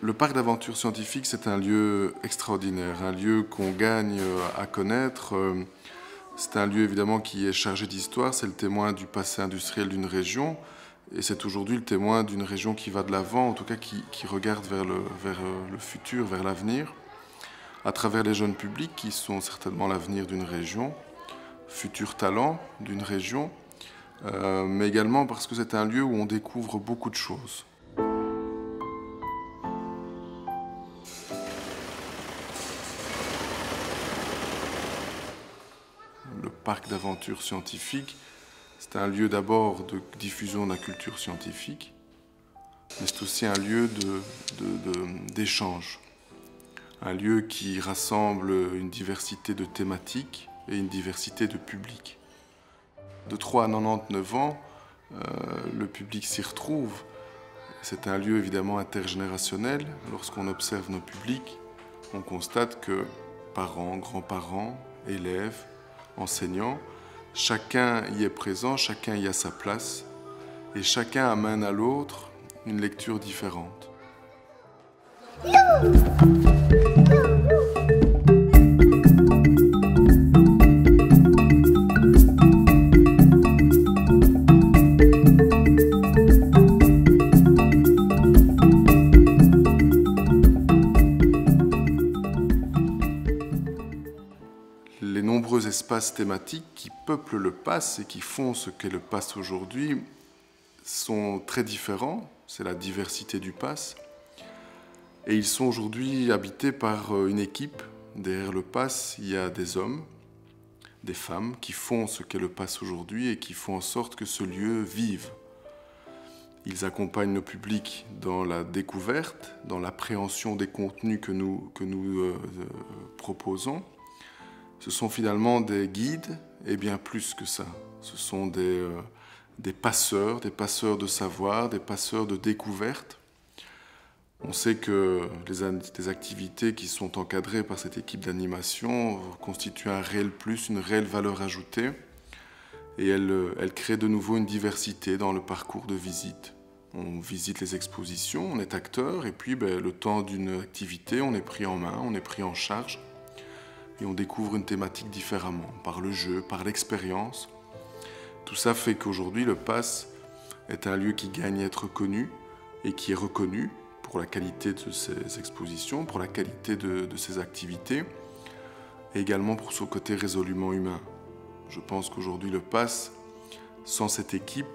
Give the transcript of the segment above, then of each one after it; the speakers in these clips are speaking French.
Le parc d'aventure scientifique, c'est un lieu extraordinaire, un lieu qu'on gagne à connaître. C'est un lieu évidemment qui est chargé d'histoire, c'est le témoin du passé industriel d'une région et c'est aujourd'hui le témoin d'une région qui va de l'avant, en tout cas qui regarde vers le futur, vers l'avenir, à travers les jeunes publics qui sont certainement l'avenir d'une région, futurs talents d'une région, mais également parce que c'est un lieu où on découvre beaucoup de choses. Le parc d'aventure scientifique, c'est un lieu d'abord de diffusion de la culture scientifique, mais c'est aussi un lieu d'échange. Un lieu qui rassemble une diversité de thématiques et une diversité de publics. De 3 à 99 ans, le public s'y retrouve. C'est un lieu évidemment intergénérationnel. Lorsqu'on observe nos publics, on constate que parents, grands-parents, élèves, enseignants, chacun y est présent, chacun y a sa place et chacun amène à l'autre une lecture différente. Les nombreux espaces thématiques qui peuplent le PAS et qui font ce qu'est le PAS aujourd'hui sont très différents, c'est la diversité du PAS. Et ils sont aujourd'hui habités par une équipe. Derrière le PAS, il y a des hommes, des femmes qui font ce qu'est le PAS aujourd'hui et qui font en sorte que ce lieu vive. Ils accompagnent nos publics dans la découverte, dans l'appréhension des contenus que nous proposons. Ce sont finalement des guides et bien plus que ça. Ce sont des passeurs de savoir, des passeurs de découverte. On sait que les activités qui sont encadrées par cette équipe d'animation constituent un réel plus, une réelle valeur ajoutée. Et elles créent de nouveau une diversité dans le parcours de visite. On visite les expositions, on est acteur, et puis le temps d'une activité, on est pris en main, on est pris en charge. Et on découvre une thématique différemment, par le jeu, par l'expérience. Tout ça fait qu'aujourd'hui, le PAS est un lieu qui gagne à être connu et qui est reconnu pour la qualité de ses expositions, pour la qualité de ses activités, et également pour son côté résolument humain. Je pense qu'aujourd'hui, le PAS, sans cette équipe,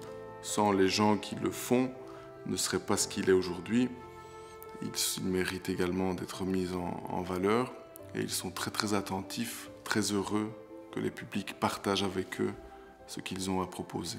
sans les gens qui le font, ne serait pas ce qu'il est aujourd'hui. Il mérite également d'être mis en valeur. Et ils sont très très attentifs, très heureux que les publics partagent avec eux ce qu'ils ont à proposer.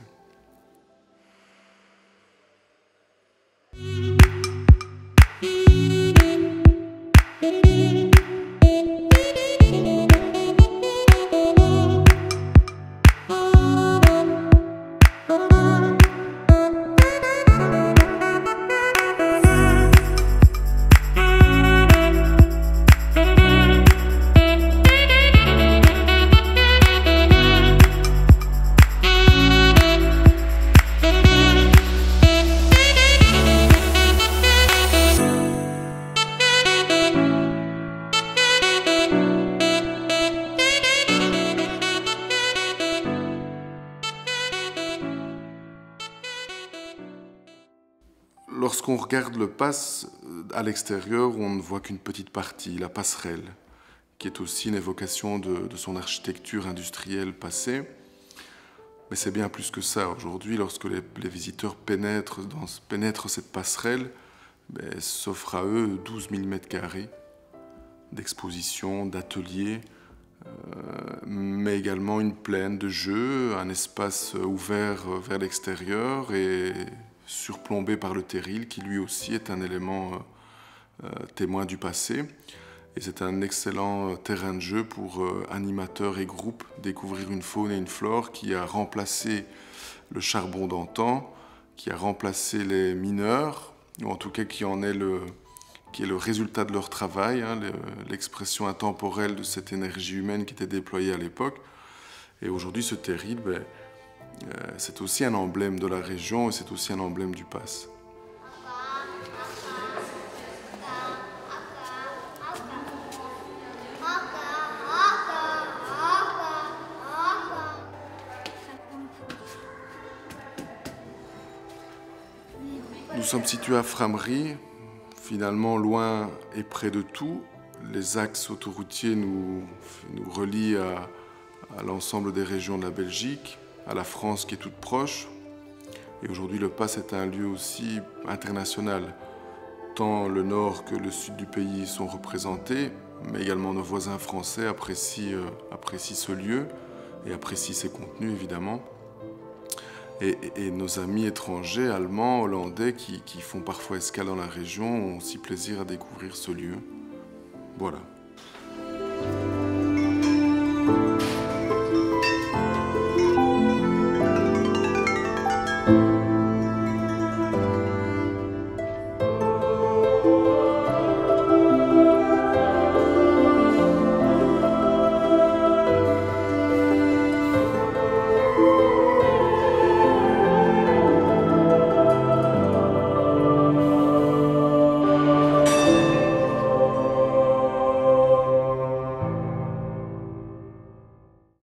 Lorsqu'on regarde le PAS à l'extérieur, on ne voit qu'une petite partie, la passerelle, qui est aussi une évocation de son architecture industrielle passée. Mais c'est bien plus que ça. Aujourd'hui, lorsque les visiteurs pénètrent cette passerelle, s'offrent à eux 12 000 m² d'exposition, d'ateliers, mais également une plaine de jeux, un espace ouvert vers l'extérieur et surplombé par le terril, qui lui aussi est un élément témoin du passé. Et c'est un excellent terrain de jeu pour animateurs et groupes découvrir une faune et une flore qui a remplacé le charbon d'antan, qui a remplacé les mineurs, ou en tout cas qui est le résultat de leur travail, hein, l'expression intemporelle de cette énergie humaine qui était déployée à l'époque. Et aujourd'hui, ce terril, c'est aussi un emblème de la région et c'est aussi un emblème du Pass. Nous sommes situés à Frameries, finalement loin et près de tout. Les axes autoroutiers nous relient à l'ensemble des régions de la Belgique, à la France qui est toute proche. Et aujourd'hui, le Pass est un lieu aussi international. Tant le nord que le sud du pays sont représentés, mais également nos voisins français apprécient ce lieu et apprécient ses contenus, évidemment. Et nos amis étrangers, allemands, hollandais, qui font parfois escale dans la région, ont aussi plaisir à découvrir ce lieu. Voilà.